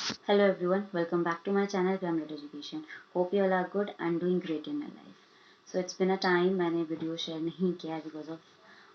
Hello everyone, welcome back to my channel Gramlet Education. Hope you all are good and doing great in your life. So it's been a time मैंने video share नहीं किया because of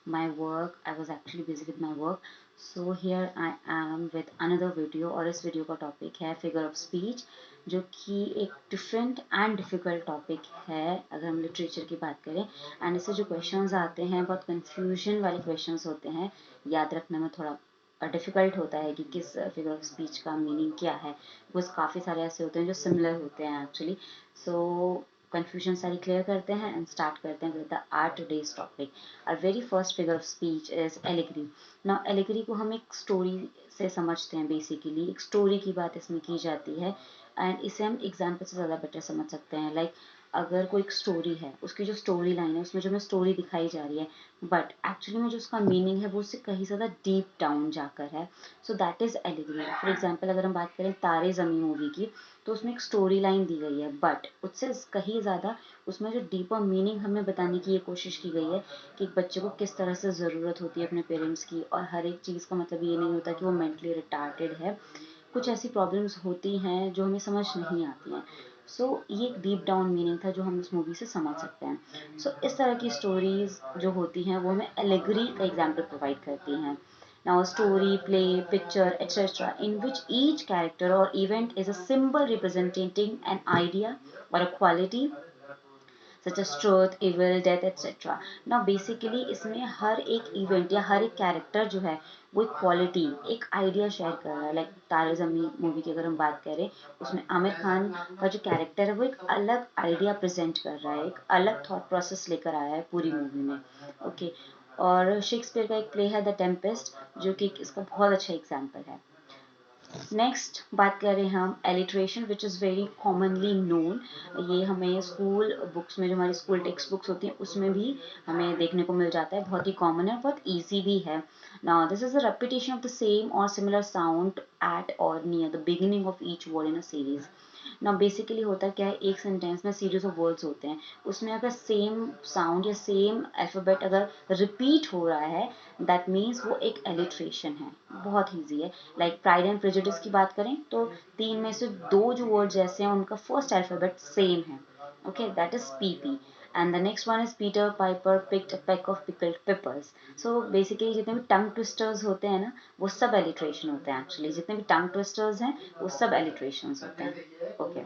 my work. I was actually busy with my work. So here I am with another video और इस video का topic है figure of speech जो कि एक डिफरेंट एंड डिफ़िकल्ट टॉपिक है अगर हम लिटरेचर की बात करें एंड इससे जो क्वेश्चंस आते हैं बहुत कंफ्यूजन वाले क्वेश्चंस होते हैं याद रखने में थोड़ा डिफ़िकल्ट होता है कि किस फिगर ऑफ स्पीच का मीनिंग क्या है बिकॉज काफ़ी सारे ऐसे होते हैं जो सिमिलर होते हैं एक्चुअली सो कंफ्यूजन सारी क्लियर करते हैं एंड स्टार्ट करते हैं with the are today's topic our very first figure of speech is allegory now allegory को हम एक स्टोरी से समझते हैं बेसिकली एक स्टोरी की बात इसमें की जाती है एंड इसे हम एग्जाम्पल से ज़्यादा बेटर समझ सकते हैं लाइक अगर कोई एक स्टोरी है उसकी जो स्टोरी लाइन है उसमें जो हमें स्टोरी दिखाई जा रही है बट एक्चुअली में जो उसका मीनिंग है वो उससे कहीं ज़्यादा डीप डाउन जाकर है so that is allegory for example अगर हम बात करें तारे ज़मीं मूवी की तो उसमें एक स्टोरी लाइन दी गई है बट उससे कहीं ज़्यादा उसमें जो डीपर मीनिंग हमें बताने की ये कोशिश की गई है कि एक बच्चे को किस तरह से ज़रूरत होती है अपने पेरेंट्स की और हर एक चीज़ का मतलब ये नहीं होता कि वो मेंटली रिटार्टेड है कुछ ऐसी प्रॉब्लम्स होती हैं जो हमें समझ नहीं आती हैं ये एक डीप डाउन मीनिंग था जो हम इस मूवी से समझ सकते हैं इस तरह की स्टोरीज जो होती हैं वो हमें एलेगरी का एग्जाम्पल प्रोवाइड करती हैं Now, a story, play, picture, etc., in which each character or event is a symbol representing an idea or a quality such as truth, evil, death, etc. Now basically इसमें हर एक event या हर एक character जो है वो एक quality एक idea share कर रहा है लाइक तारे ज़मीं मूवी की अगर हम बात करें उसमें आमिर खान का जो कैरेक्टर है वो एक अलग आइडिया प्रेजेंट कर रहा है एक अलग थॉट प्रोसेस लेकर आया है पूरी मूवी में ओके और शेक्सपियर का एक प्ले है द टेम्पेस्ट जो कि इसका बहुत अच्छा एग्जाम्पल है नेक्स्ट बात करें हम alliteration which is very commonly known ये हमें स्कूल बुक्स में जो हमारी स्कूल टेक्स्ट बुक्स होती हैं उसमें भी हमें देखने को मिल जाता है बहुत ही कॉमन है बहुत ईजी भी है now this is a repetition of the same और सिमिलर साउंड एट और near the beginning of each word in a series ना बेसिकली होता क्या है एक सेंटेंस में सीरीज ऑफ वर्ड्स होते हैं उसमें अगर सेम साउंड या सेम अल्फाबेट अगर रिपीट हो रहा है दैट मीन्स वो एक एलिट्रेशन है बहुत ईजी है लाइक प्राइड एंड प्रेजुडिस की बात करें तो तीन में से दो जो वर्ड जैसे हैं उनका फर्स्ट अल्फाबेट सेम है okay that is PP and the next one is Peter Piper picked a peck of pickled peppers. So basically जितने भी टंग ट्विस्टर्स होते हैं ना वो सब एलिट्रेशन होते हैं एक्चुअली जितने भी टंग ट्विस्टर्स हैं वो सब एलिट्रेशन होते हैं ओके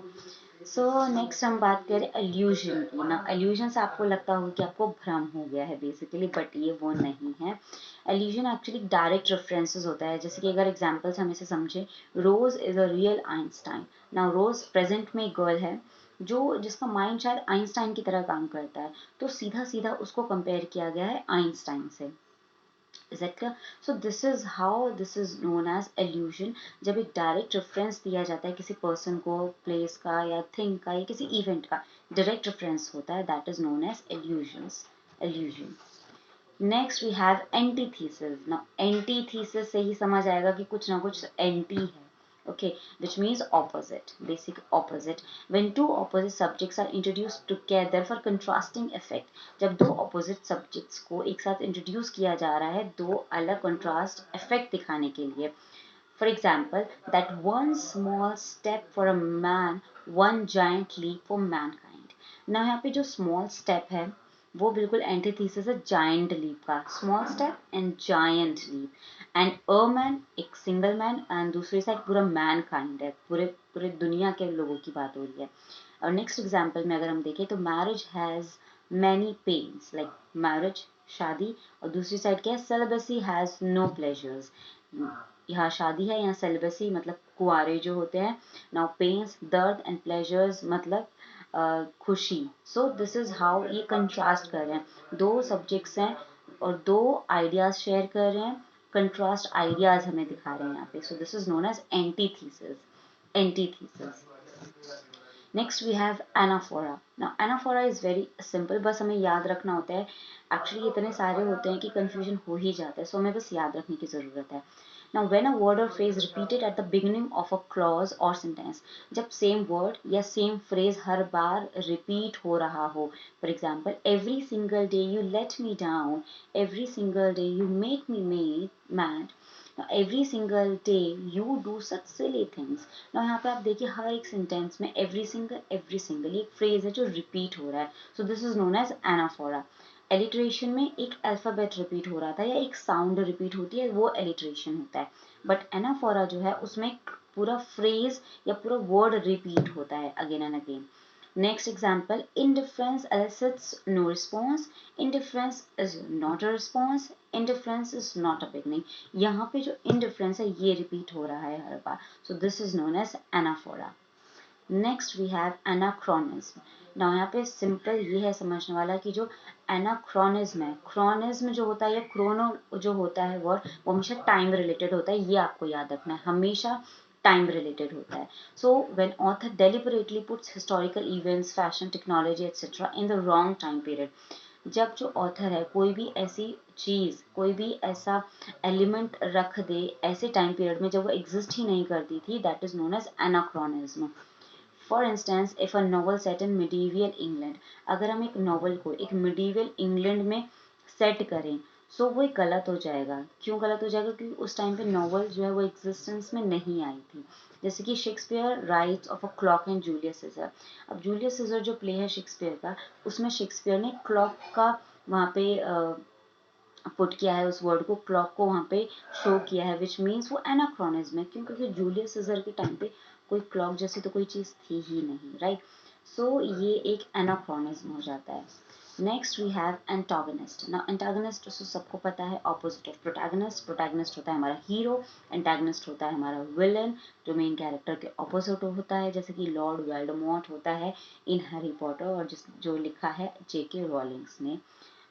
नेक्स्ट हम बात करें एल्यूजन की ना एल्यूजन से आपको लगता होगा कि आपको भ्रम हो गया है बेसिकली बट ये वो नहीं है एल्यूजन एक्चुअली डायरेक्ट रेफरेंसेस होता है जैसे कि अगर एग्जांपल्स हम इसे समझे Rose is a real Einstein now Rose present में एक गर्ल है जो जिसका माइंड शायद आइंस्टाइन की तरह काम करता है तो सीधा सीधा उसको कंपेयर किया गया है आइंस्टाइन से is that clear so this is known as illusion जब एक डायरेक्ट रेफरेंस दिया जाता है किसी पर्सन को प्लेस का या थिंग का या किसी इवेंट का डायरेक्ट रेफरेंस होता है that is known as illusion next we have antithesis ना एंटीथीसिस से ही समझ आएगा कि कुछ ना कुछ एंटी है okay which means opposite basic opposite when two opposite subjects are introduced together for contrasting effect जब दो opposite subjects को एक साथ introduce किया जा रहा है दो अलग contrast effect दिखाने के लिए for example that one small step for a man one giant leap for mankind ना यहाँ पे जो small step है वो बिल्कुल एंटीथीसिस है जायंट लीप का small step and giant leap and a man एक सिंगल मैन एंड दूसरी साइड पूरा मैन काइंड है पूरे पूरे दुनिया के लोगों की बात हो रही है और नेक्स्ट एग्जांपल में अगर हम देखें तो marriage has many pains like marriage शादी और दूसरी साइड क्या है सेलिबेसी हैज नो प्लेजर्स यहाँ शादी है यहाँ सेलिबेसी मतलब कुआरे जो होते हैं नाउ पेन्स दर्द एंड प्लेजर्स मतलब खुशी दिस इज हाउ ये कंट्रास्ट कर रहे हैं दो सब्जेक्ट्स हैं और दो आइडियाज शेयर कर रहे हैं कंट्रास्ट आइडियाज हमें दिखा रहे हैं यहाँ पे this is known as antithesis next we have anaphora now anaphora is very simple बस हमें याद रखना होता है एक्चुअली इतने सारे होते हैं कि कंफ्यूजन हो ही जाता है हमें बस याद रखने की जरूरत है Now, when a word or phrase repeated at the beginning of a clause or sentence, जब same word या same phrase हर बार repeat हो रहा हो, for example, every single day you let me down, every single day you make me mad, Now every single day you do such silly things. Now यहाँ पे आप देखिए हर एक sentence में every single एक फ्रेज है जो रिपीट हो रहा है. So this is known as anaphora. Alliteration में एक अल्फाबेट रिपीट हो रहा था या एक साउंड रिपीट होती है, वो एलिट्रेशन होता है. बट एनाफोरा जो है उसमें पूरा फ्रेज या पूरा वर्ड रिपीट होता है again and again. Next example, indifference elicits no response. Indifference is not a response. Indifference is not a beginning. यहाँ पे जो indifference है ये repeat हो रहा है हर बार. So this is known as anaphora. Next we have anachronism. ना यहाँ पे सिंपल ये है समझने वाला कि जो एनाक्रोनिज्म है, क्रोनिज्म जो होता है या क्रोनो जो होता है वर्ड, वो हमेशा टाइम रिलेटेड होता है. ये आपको याद रखना है, हमेशा टाइम रिलेटेड होता है. So when author deliberately puts historical events, fashion, technology etcetera in the wrong time period. जब जो ऑथर है कोई भी ऐसी चीज, कोई भी ऐसा एलिमेंट रख दे ऐसे टाइम पीरियड में जब वो एग्जिस्ट ही नहीं करती थी, that is known as anachronism. For instance if a novel set in medieval England, अगर हम एक नॉवल को एक मिडीवियल इंग्लैंड में सेट करें, सो वो एक गलत हो जाएगा. क्यों गलत हो जाएगा? क्योंकि उस टाइम पे नॉवल जो है वो एग्जिस्टेंस में नहीं आई थी. जैसे कि Shakespeare rights of a clock and Julius Caesar. अब जूलियस सीजर जो प्ले है शेक्सपियर का, उसमें शेक्सपियर ने क्लॉक का वहाँ पे पुट किया है, उस वर्ड को, क्लॉक को वहाँ पे शो किया है, विच मीन्स वो एनाक्रोनिज्म है. क्यों? क्योंकि जूलियस सीजर के टाइम पे कोई क्लॉक जैसी तो कोई चीज थी ही नहीं, राइट. सो ये एक एनाक्रोनिज्म हो जाता है. Next we have antagonist. ना एंटागनिस्ट तो सबको पता है ऑपोजिट ऑफ प्रोटैगनिस्ट. प्रोटैगनिस्ट होता है हमारा हीरो, एंटागनिस्ट होता है हमारा विलन जो मेन कैरेक्टर के ऑपोजिट होता है, जैसे कि लॉर्ड वेल्डेमॉर्ट होता है इन हैरी पॉटर, और जो लिखा है जेके रॉलिंग्स ने.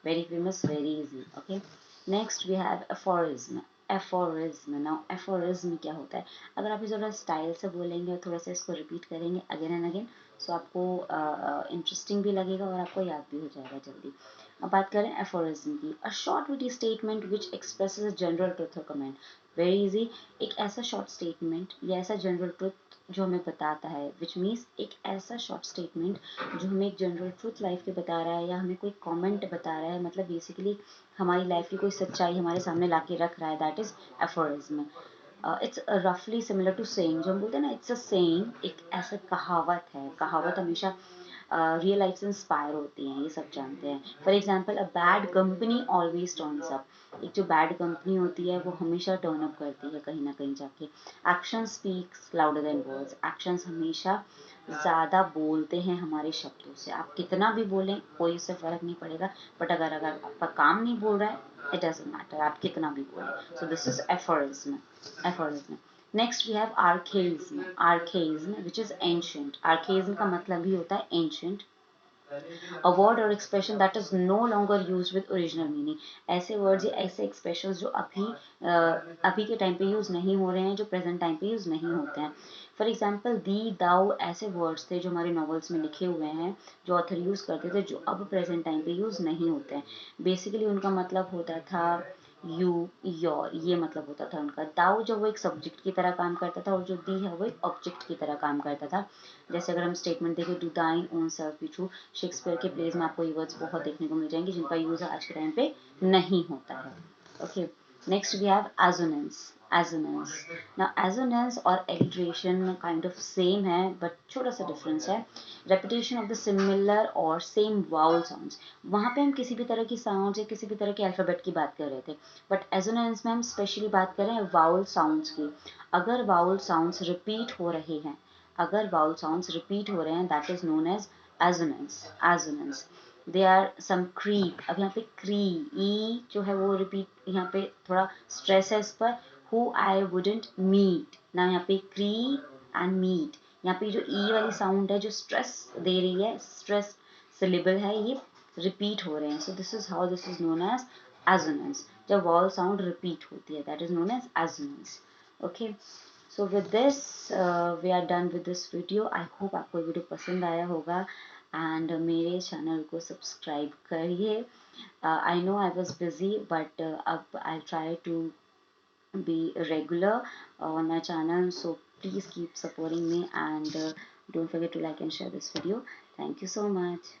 Very famous, very easy. Okay. Next we have aphorism. Aphorism. Now aphorism क्या होता है? अगर आप इसे थोड़ा स्टाइल से बोलेंगे और थोड़ा सा इसको रिपीट करेंगे अगेन एंड अगेन, सो आपको इंटरेस्टिंग भी लगेगा और आपको याद भी हो जाएगा जल्दी. अब बात करें एफोरिज्म की. A short witty statement which expresses a general truth और कमेंट. Very easy. एक ऐसा शॉर्ट स्टेटमेंट या ऐसा जनरल ट्रुथ जो हमें बताता है, विच मीन्स एक ऐसा शॉर्ट स्टेटमेंट जो हमें एक जनरल ट्रुथ लाइफ के बता रहा है या हमें कोई कमेंट बता रहा है, मतलब बेसिकली हमारी लाइफ की कोई सच्चाई हमारे सामने ला के रख रहा है, दैट इज एफोरिज्म. इट्स रफली सिमिलर टू सेइंग. जो हम बोलते हैं ना, इट्स अ सेइंग, एक ऐसा कहावत है. कहावत हमेशा रियल लाइफ से इंस्पायर होती हैं, ये सब जानते हैं. For example, a bad company always turns up. एक जो बैड कंपनी होती है वो हमेशा टर्न अप करती है कहीं ना कहीं जाके. Action speaks louder than words. Actions हमेशा ज़्यादा बोलते हैं हमारे शब्दों से. आप कितना भी बोलें कोई उससे फर्क नहीं पड़ेगा, बट अगर आपका काम नहीं बोल रहा है, इट डजंट मैटर आप कितना भी बोलें. So this is aphorism. Aphorism. Next we have archaism. Archaism which is ancient. Archaism का मतलब ही होता है एंशियंट. अ वर्ड और expression that is no longer use with original meaning. ऐसे वर्ड्स या ऐसे एक्सप्रेशन जो अभी के टाइम पे यूज नहीं हो रहे हैं, जो प्रेजेंट टाइम पे यूज नहीं होते हैं. फॉर एग्जाम्पल, दी, दाउ ऐसे वर्ड्स थे जो हमारे नॉवेल्स में लिखे हुए हैं, जो ऑथर यूज करते थे, जो अब प्रेजेंट टाइम पे यूज नहीं होते हैं. बेसिकली उनका मतलब होता था यू, योर, ये मतलब होता था उनका. दाउ जो वो एक सब्जेक्ट की तरह काम करता था, और जो दी है वो एक ऑब्जेक्ट की तरह काम करता था. जैसे अगर हम स्टेटमेंट देखें, टू दाइन own self be true. Shakespeare के प्लेज में आपको ये वर्ड्स बहुत देखने को मिल जाएंगे जिनका यूज आज के टाइम पे नहीं होता है. Okay. Next we have assonance. Assonance. ना एजोनेंस और एलिट्रेशन काइंड ऑफ सेम है, बट छोटा सा डिफरेंस है. रेपिटेशन ऑफ द सिमिलर और सेम वाउल साउंड्स. वहाँ पे हम किसी भी तरह की साउंड या किसी भी तरह के अल्फाबेट की बात कर रहे थे, बट एजोनेंस में हम स्पेशली बात कर रहे हैं वाउल साउंड्स की. अगर वाउल साउंड्स रिपीट हो रहे हैं, अगर वाउल साउंड्स रिपीट हो रहे हैं, that is known as assonance. Assonance. They are some creep. अब यहाँ पे क्री, ई जो है वो रिपीट, यहाँ पे थोड़ा स्ट्रेस है इस पर. Who I wouldn't meet. ना यहाँ पे क्री एंड मीट, यहाँ पे जो ई वाली साउंड है जो स्ट्रेस दे रही है, स्ट्रेस सिलेबल है, ये रिपीट हो रहे हैं. So this is how this is known as assonance. जब वॉल साउंड रिपीट होती है, that is known as assonance. Okay. So with this we are done with this video. I hope आपको video पसंद आया होगा, एंड मेरे channel को subscribe करिए. I know I was busy, but अब I try to be regular on my channel, so please keep supporting me, and don't forget to like and share this video. Thank you so much.